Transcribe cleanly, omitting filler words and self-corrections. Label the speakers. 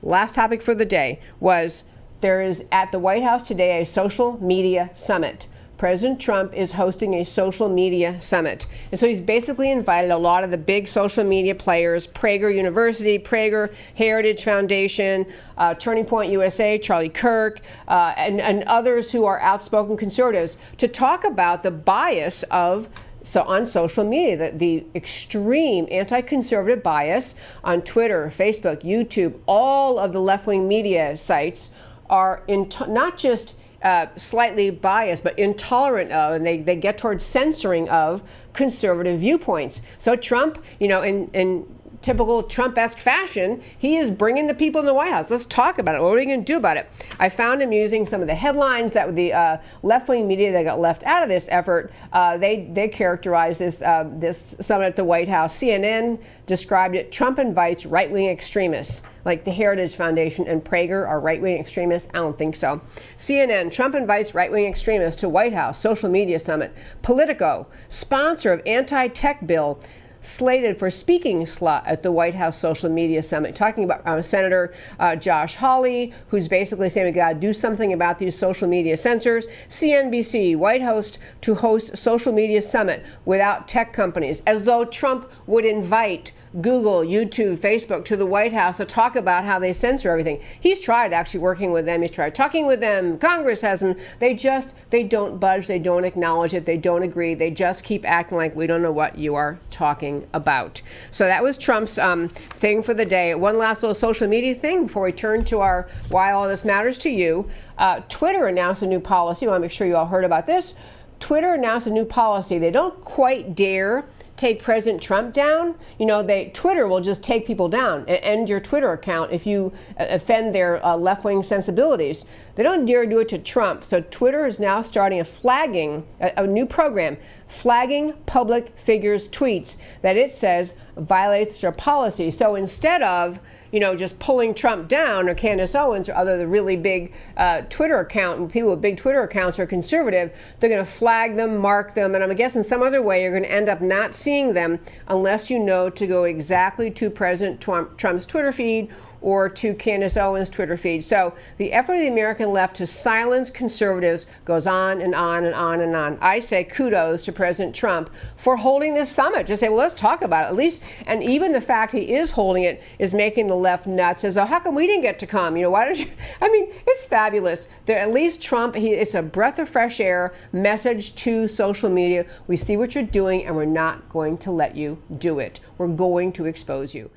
Speaker 1: last topic for the day was there is at the White House today a social media summit. President Trump is hosting a social media summit. And so he's basically invited a lot of the big social media players, Prager University, Prager Heritage Foundation, Turning Point USA, Charlie Kirk, and others who are outspoken conservatives to talk about the bias of on social media, the extreme anti-conservative bias on Twitter, Facebook, YouTube. All of the left-wing media sites are not just slightly biased, but intolerant of, and they get towards censoring of conservative viewpoints. So Trump, in typical Trump-esque fashion, he is bringing the people in the White House. Let's talk about it. What are we going to do about it? I found him using some of the headlines that the left-wing media that got left out of this effort. They characterized this summit at the White House. CNN described it: Trump invites right-wing extremists, like the Heritage Foundation and Prager are right-wing extremists? I don't think so. CNN: Trump invites right-wing extremists to White House social media summit. Politico: sponsor of anti-tech bill slated for speaking slot at the White House social media summit, talking about Senator Josh Hawley, who's basically saying we got to do something about these social media censors. CNBC: White House to host social media summit without tech companies, as though Trump would invite Google, YouTube, Facebook to the White House to talk about how they censor everything. He's tried actually working with them. He's tried talking with them. Congress has them. They don't budge. They don't acknowledge it. They don't agree. They just keep acting like we don't know what you are talking about. So that was Trump's thing for the day. One last little social media thing before we turn to our Why All This Matters to You. Twitter announced a new policy. I want to make sure you all heard about this. Twitter announced a new policy. They don't quite dare take President Trump down. Twitter will just take people down and end your Twitter account if you offend their left-wing sensibilities. They don't dare do it to Trump. So Twitter is now starting a new program, flagging public figures' tweets that it says violates their policy. So instead of just pulling Trump down, or Candace Owens or other the really big Twitter account, and people with big Twitter accounts are conservative, they're going to flag them, mark them, and I'm guessing some other way you're going to end up not seeing them unless you know to go exactly to President Trump's Twitter feed or to Candace Owens' Twitter feed. So the effort of the American left to silence conservatives goes on and on and on and on. I say kudos to President Trump for holding this summit. Just say, well, let's talk about it at least. And even the fact he is holding it is making the left nuts. As how come we didn't get to come? Why don't you? It's fabulous. At least Trump, it's a breath of fresh air message to social media. We see what you're doing, and we're not going to let you do it. We're going to expose you.